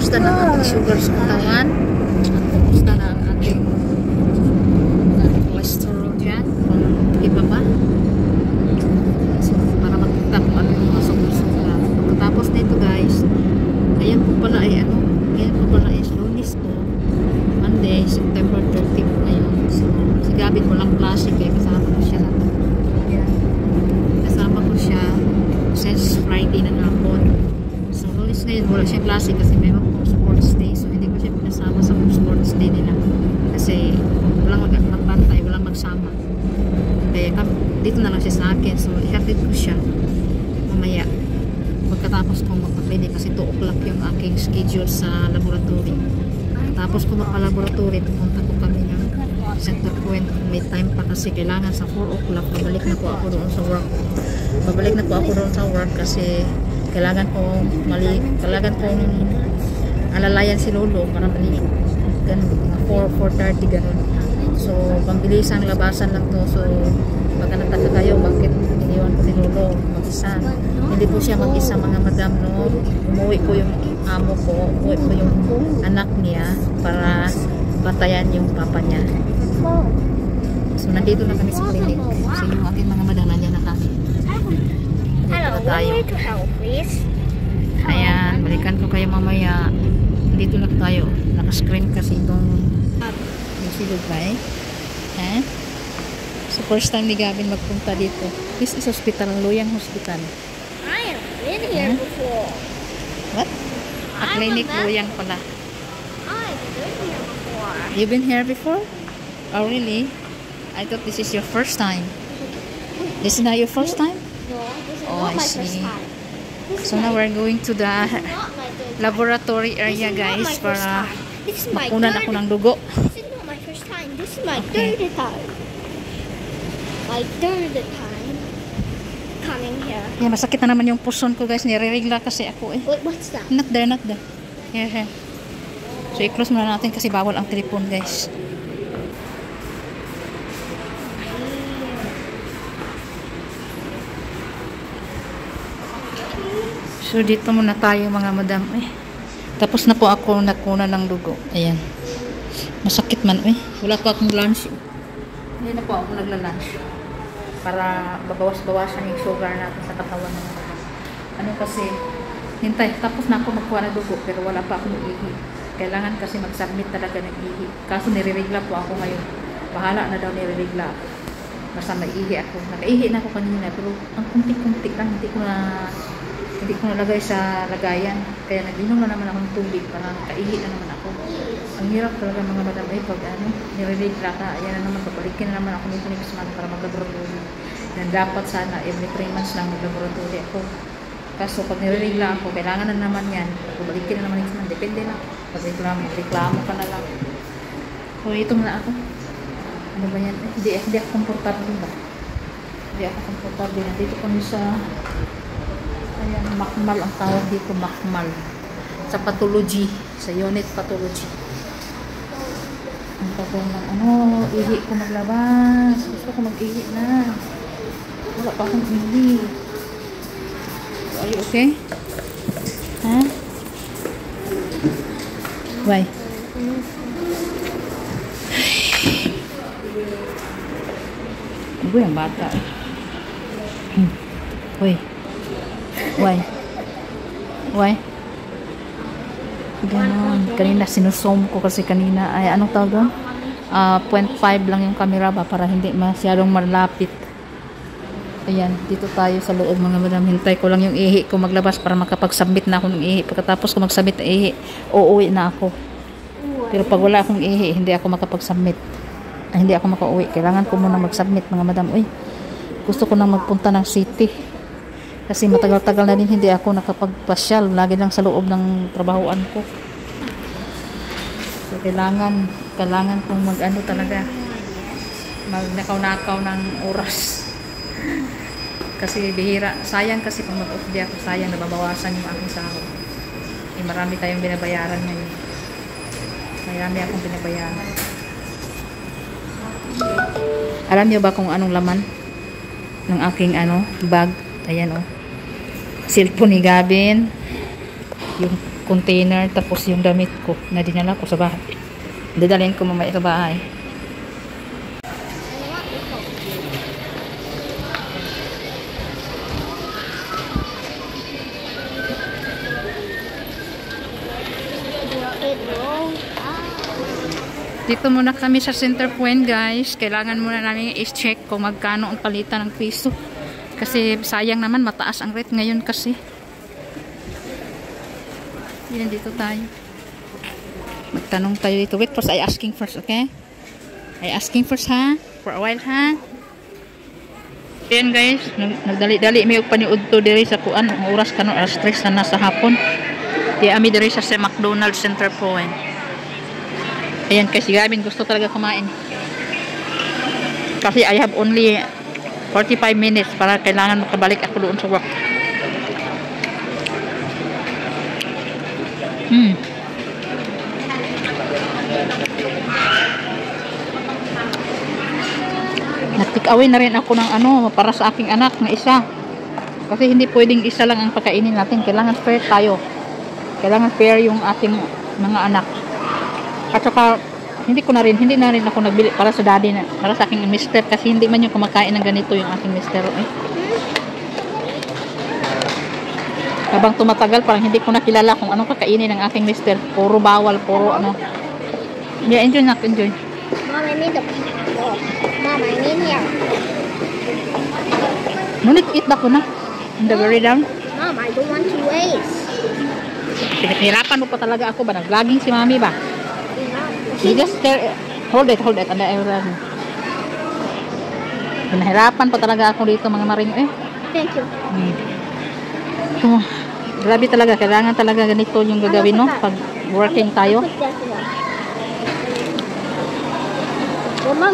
kumusta na ang ating sugar sa katawan, at kumusta na ang ating cholesterol dyan, kung iba pa. So, para makita kung ano yung masok-sugar. Pagkatapos nito guys, ayan po pala ay ayan po pala is Lunes po, Monday, September 13 ngayon. So, si Gabin walang klase kaya kasama ko siya. Ayan. Kasama ko siya since Friday na hapon. So, Lunes ngayon wala siyang klase kasi may mga sports day. So, hindi ko siya pinasama sa sports day nila. Kasi walang magbantay, walang magsama. Kaya dito na lang siya sa akin. So, ihatid ko siya mamaya. Pagkatapos kong magpa-clinic kasi 2 o'clock yung aking schedule sa laboratory. Tapos kung magpa-laboratory, pupunta ko kami ng center point. May time pa kasi kailangan sa 4 o'clock. Babalik na po ako doon sa work. Babalik na po ako doon sa work kasi kailangan kong alalayan si Lolo para maligo. Ganun, mga 4:30 ganun. So, pambilisang labasan lang to. So, pagka nataka kayo, bakit iniwan ko si Lolo mag-isa? Hindi po siya mag-isa mga madam, no? Umuwi po yung amo ko, umuwi po yung anak niya para batayan yung papa niya. So, nandito na kami sa clinic. So, yung aking mga madam, nandiyan na kami. Hello, where to help, please? Ayan, balikan ko kayo mamaya. Dito na tayo. Naka-screen kasi itong silog ba eh. So, first time ni Gavin magpunta dito. This is hospital, Loyang Hospital. I have been here before. What? A clinic, Loyang pala. I've been here before. You've been here before? Oh, really? I thought this is your first time. This is not your first time? No, this is Oh, not I my first see. time. So now we're going to the Not my third time. laboratory area, This is not guys, my first para time. This is my makunan ako ng dugo. This is not my first time. This is my Okay. third time. My third time coming here. Yeah, masakit na naman yung puson ko, guys. Nire-regla kasi ako eh. Wait, what's that? Not there, not there. Here, here. So, i-close muna natin kasi bawal ang telepon, guys. So, dito muna tayo mga madam. Tapos na po ako nakuna ng dugo. Ayan. Masakit man. Wala pa akong lunch. Hindi na po ako nagla-lunch. Para babawas-bawasan yung sugar natin sa katawan ng mga. Ano kasi, hintay. Tapos na ako magkuha ng dugo pero wala pa akong ihi. Kailangan kasi mag-submit talaga ng ihi. Kaso nire-regla po ako ngayon. Bahala na daw nire-regla ako. Basta may ihi ako. Naka-ihi na ako kanina pero ang kunti-kunti lang. Hindi ko nalagay sa lagayan. Kaya nag-inom na naman akong tubig para nakaihi na naman ako. Ang hirap talaga mga madam pag nire-regla ka. Ayan na naman, papalikin na naman ako nito next month para mag-laboratory. And dapat sana every 3 months lang mag-laboratory ako. Kaso pag nire-regla ako, kailangan na naman yan. Papalikin na naman next month. Depende lang. Pag reklamo ka na lang. So, itong na ako. Ano ba yan? Hindi ako komportable ba? Hindi ako komportable. Nandito kami sa ayan, makmal ang tawag dito, makmal. Sa pathology, sa unit pathology. Ang tagal ng ihi ko maglabas. Gusto ko mag-ihi na. Wala pa akong ihi. So, are you okay? Ha? Why? Ito yung bata eh. Uy. Why? Ganon. Kanina sinusum ko kasi kanina ay anong tawag doon? 0.5 lang yung camera ba para hindi masyadong malapit. Ayan, dito tayo sa loob mga madam. Hintay ko lang yung ihi ko maglabas para makapag-submit na ako ng ihi. Pagkatapos ko mag-submit ng ihi, uuwi na ako. Pero pag wala akong ihi, hindi ako makapag-submit. Hindi ako makauwi. Kailangan ko muna mag-submit mga madam. Uy, gusto ko nang magpunta ng city. Kasi matagal-tagal na din hindi ako nakapagpasyal. Lagi lang sa loob ng trabahoan ko. So, kailangan kong mag-ano talaga. Magnakaw-nakaw ng oras. Kasi bihira. Sayang kasi pag mag-off day ako. Sayang, nababawasan yung aking sahod. Marami tayong binabayaran ngayon. Marami akong binabayaran. Alam niyo ba kung anong laman ng aking bag? Ayan cellphone ni Gavin, yung container, tapos yung damit ko na dinala ko sa bahay. Dadalhin ko mamaya sa bahay. Dito muna kami sa Center Point, guys. Kailangan muna namin i-check kung magkano ang palitan ng piso. Kasi sayang naman, mataas ang rate ngayon kasi. Yan, dito tayo. Magtanong tayo dito. Wait first, I asking first, okay? I asking first, ha? For a while, ha? Yan, guys. Nagdali-dali may paniud to diri sa kuan. Ang oras kano, alas 3 na nasa hapon. Di ami diri sa McDonald's Center Point. Ayan, kasi Gavin gusto talaga kumain. Kasi I have only 45 minutes para kailangan makabalik ako doon sa work. Nag-take away na rin ako ng ano para sa aking anak na isa. Kasi hindi pwedeng isa lang ang pagkainin natin. Kailangan fair tayo. Kailangan fair yung ating mga anak. At saka, hindi na rin ako nagbili para sa daddy na, para sa aking mister, kasi hindi man yung kumakain ng ganito yung aking mister. Habang tumatagal, parang hindi ko nakilala kung anong kakainin ng aking mister. Puro bawal, puro ano. Yeah, enjoy na, enjoy. Mom, I need the oh, Mom, I need here. No need to eat back ko na. In the very down. Mom, I don't want to waste. Pinahirapan mo pa talaga ako ba? Nag-vlogging si mami ba? You just hold it, and pinahirapan pa talaga ako dito mga maring Thank you. So, grabe talaga, kailangan talaga ganito yung gagawin, no? Pag working tayo.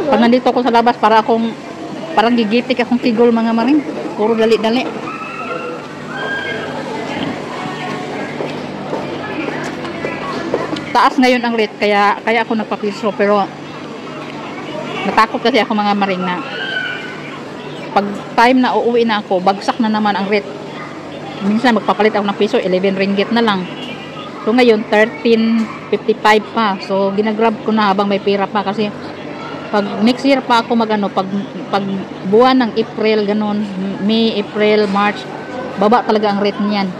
Pag nandito ako sa labas, parang gigitik akong tigol mga maring. Puro dali-dali. Taas ngayon ang rate, kaya ako nagpapiso, pero natakot kasi ako mga maring na pag time na uuwi na ako, bagsak na naman ang rate. Minsan magpapalit ako ng piso, 11 ringgit na lang. So ngayon 13.55 pa. So ginagrab ko na habang may pera pa, kasi pag next year pa ako pag buwan ng April ganun, May, April, March, baba talaga ang rate niyan.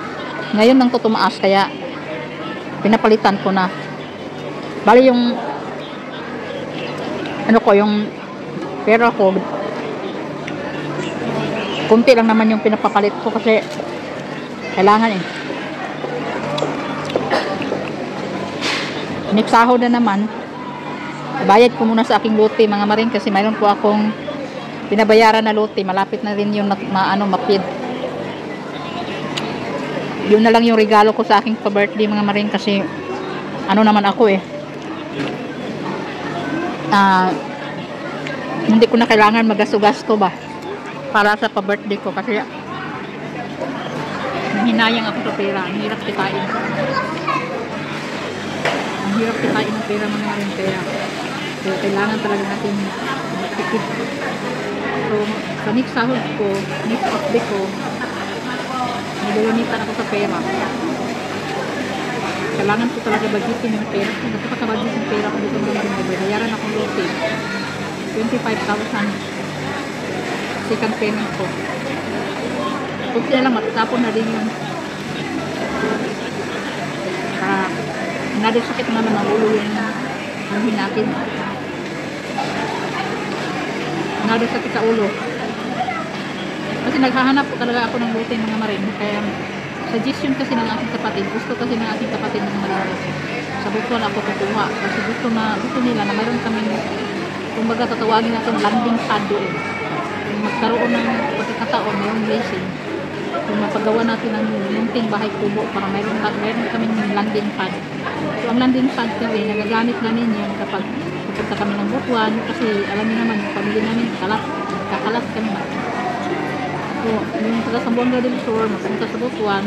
Ngayon lang to tumaas, kaya pinapalitan ko na. Bali yung yung pera ko, kunti lang naman yung pinapapalit ko kasi kailangan next sahod na naman, bayad ko muna sa aking lote mga maring, kasi mayroon po akong binabayaran na lote. Malapit na rin yung mapid. Yun na lang yung regalo ko sa aking pa-birthday mga maring, kasi naman ako hindi ko na kailangan magasto-gasto ba para sa pa-birthday ko, kasi hinayang ako sa pera. Ang hirap kitain ng pera mga maring, kaya kailangan talaga natin magtipid. So sa next sahod ko, next birthday ko, nagulunitan ako sa pera. Kailangan ko talaga budgetin yung pera. Napakabudget yung pera ko dito mga maring. Bayaran akong lote. 25,000 second payment ko. Kung sila lang, matatapon na din yun. Nadasakit naman ang ulo yung anuhin natin. Nadasakit sa ulo. Kasi naghahanap po talaga ako ng lote mga maring. Kaya suggestion kasi ng aking kapatid. Gusto kasi ng aking kapatid ng maring. Sa Butuan ako kukuha. Kasi gusto nila na mayroon kaming, kumbaga tatawagin natin landing pad doon. Kung magkaroon ng pagkakataon, mayroong blessing. Kung mapagawa natin ng munting bahay kubo para mayroon kaming landing pad. So ang landing pad kasi nagagamit namin yun kapag pupunta kami ng Butuan, kasi alam niyo naman yung pamilya namin kakalat kami. So yung taga Zamboanga del Sur magpunta sa Butuan,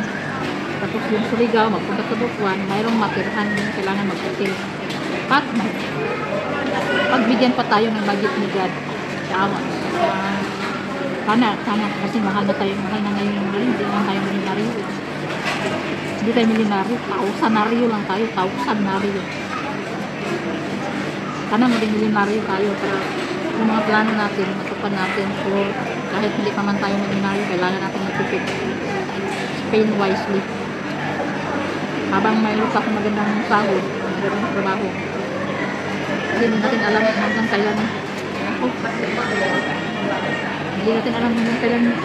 tapos yung Surigao magpunta sa Butuan, mayroong matirhan din, kailangan mag-hotel. Pagbigyan pa tayo ng budget ni God. Sana kasi mahal na ngayon, hindi na tayo maninari. Hindi tayo milyonaryo. Tausanaryo lang tayo. Tausanaryo. Sana maging milyonaryo tayo para yung mga plano natin, matupad natin. So, kahit hindi pa man tayo milyonaryo, kailangan natin magtipid. Spend wisely. Habang mayroon pa akong magandang sahod, magandang trabaho. Kasi hindi natin alam hanggang kailan. Hindi natin alam hanggang kailan yung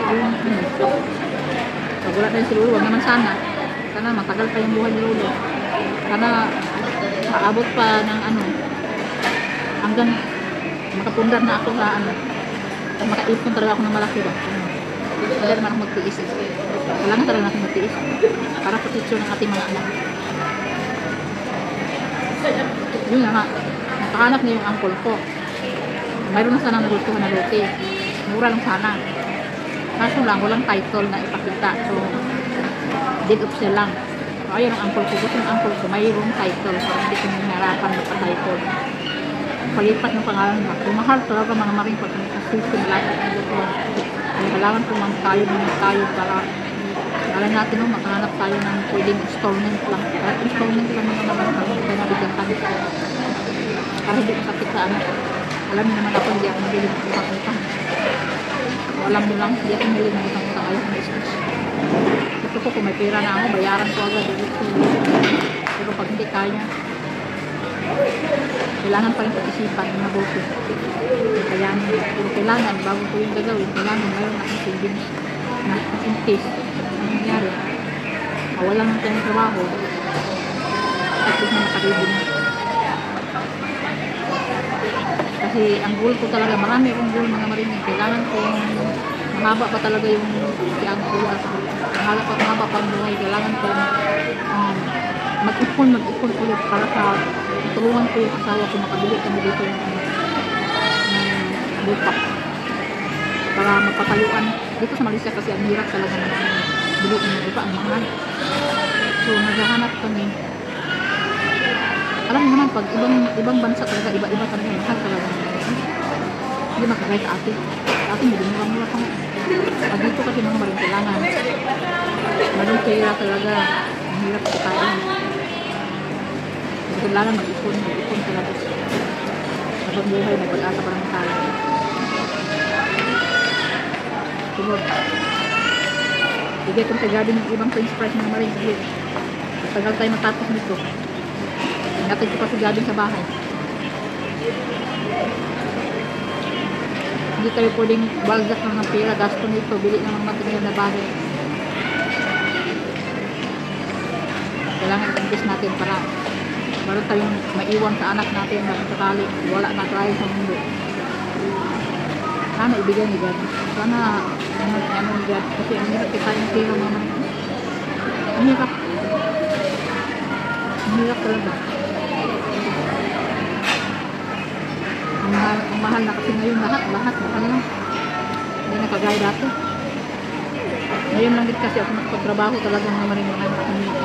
pag wala tayong si Lolo, wag naman sana. Sana matagal pa yung buhay ni Lolo. Sana maabot pa ng hanggang makapundar na ako sa makaipon talaga ako ng malaki ba. Wala naman ako magtiis. Kailangan talaga natin magtiis para proteksyon ng ating mga anak. Yun nga, nakahanap niya yung uncle ko. Mayroon na sana nagustuhan na lote. Mura lang sana. Kaso lang, walang title na ipakita. So, deed of sale lang. So, ayun ang uncle ko. Gusto yung uncle ko, mayroong title. So, hindi ko nahiharapan magpa-title. Palipat ng pangalan mo. Kumahal talaga mga maring pag-assistin lang. Kaya kailangan kung tayo para alam natin makahanap tayo ng pwedeng installment lang. Kahit installment lang mga maring kaya nabigyan kami. Para hindi masakit sa anak. Alam niyo naman ako, hindi ako nabilig ng utang-utang. So, alam mo lang, hindi ako nabilig ng utang-utang. Ayaw ng business. Gusto ko kung may pera na ako, bayaran ko agad. Pero pag hindi kaya, kailangan pa rin pag-isipan ng mabuti. Kaya kailangan, bago ko yung gagawin, kailangan mayroon akong savings na in case ang nangyari. Mawalan ng tayong trabaho at kung nakaribin na. Kasi ang goal ko talaga, marami akong goal mga marinig. Kailangan kong mahaba pa talaga yung ang goal at mahaba pa ang buhay. Kailangan kong mag-ipon ulit para sa tulungan ko yung asawa ko makabili kami dito ng bupak para magpapayuan dito sa Malaysia kasi ang hirap talaga ng bili ng bupa, ang mahal. So naghahanap kami. Alam mo naman pag ibang bansa talaga iba-iba talaga mahal talaga. Hindi makagay sa atin. Sa atin hindi mura pa. Pag dito kasi mga maring kailangan maring pera talaga ang hirap sa tayo. Kailangan mag-ipon talaga. Habang buhay, may pag-asa pa ng tayo. Sunod. Sige, kung tagabi ng ibang French fries ng maring, sige. Tagal tayo matapos nito. Ingatid ko pa si Gabin sa bahay. Hindi tayo pwedeng balgas lang ng pera, gasto nito, bili ng mga material na bagay. Kailangan i-invest natin para meron tayong maiwan sa anak natin na sakali wala na tayo sa mundo. Sana ibigay ni God. Sana ano ni God. Kasi ang hirap kita yung pera naman. Ang hirap. Ang hirap talaga. Ang mahal na kasi ngayon lahat mahal na. Hindi na kagaya dati. Ngayon lang din kasi ako nagpagtrabaho talagang naman yung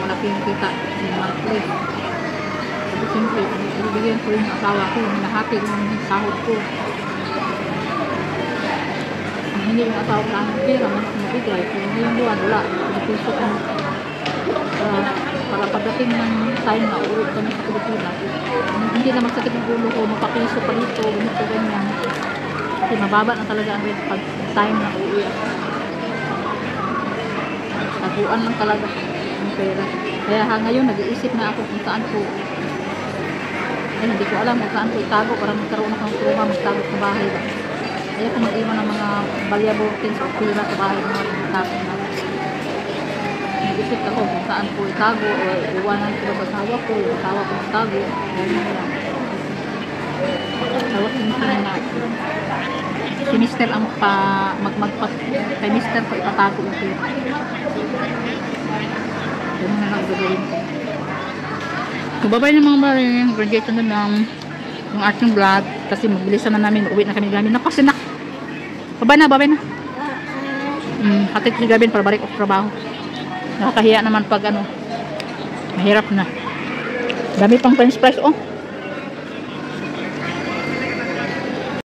malaki yung kita yung monthly. Kasi siyempre, ibigyan ko yung asawa ko, hinahati ko yung sahod ko. Hindi yung asawa ko lang ng pera, mabigay. Kaya ngayong buwan, wala. Napiso ko para pagdating ng time na uwi kami sa Pilipinas. Hindi na magsakit yung ulo ko, mapapiso pa dito, ganito, ganyan. Kasi mababa na talaga ang rate pag time na uwi ako. Taguan lang talaga ang pera. Kaya ngayon, nag-iisip na ako kung saan ko. Ay, hindi ko alam kung saan ko itago para magkaroon akong trauma, magtago sa bahay ba. Kaya kung mag-iwan ng mga valuable things o pera sa bahay ng mga pagkakasya na. Nag-isip ako kung saan ko itago o iwanan ko sa asawa ko, yung asawa ko itago. Ganyan na lang. Tawag yung na si Mr. ang kay Mr. ko ipatago yung pera. Ganun na lang gagawin ko. So, babay ng mga maring graduate na ng yung ating vlog kasi magbilisan na namin, uwi na kami gamit. Napasinak. Babay na. Hatid si Gabin para balik of trabaho. Nakakahiya naman pag mahirap na. Dami pang French fries, oh.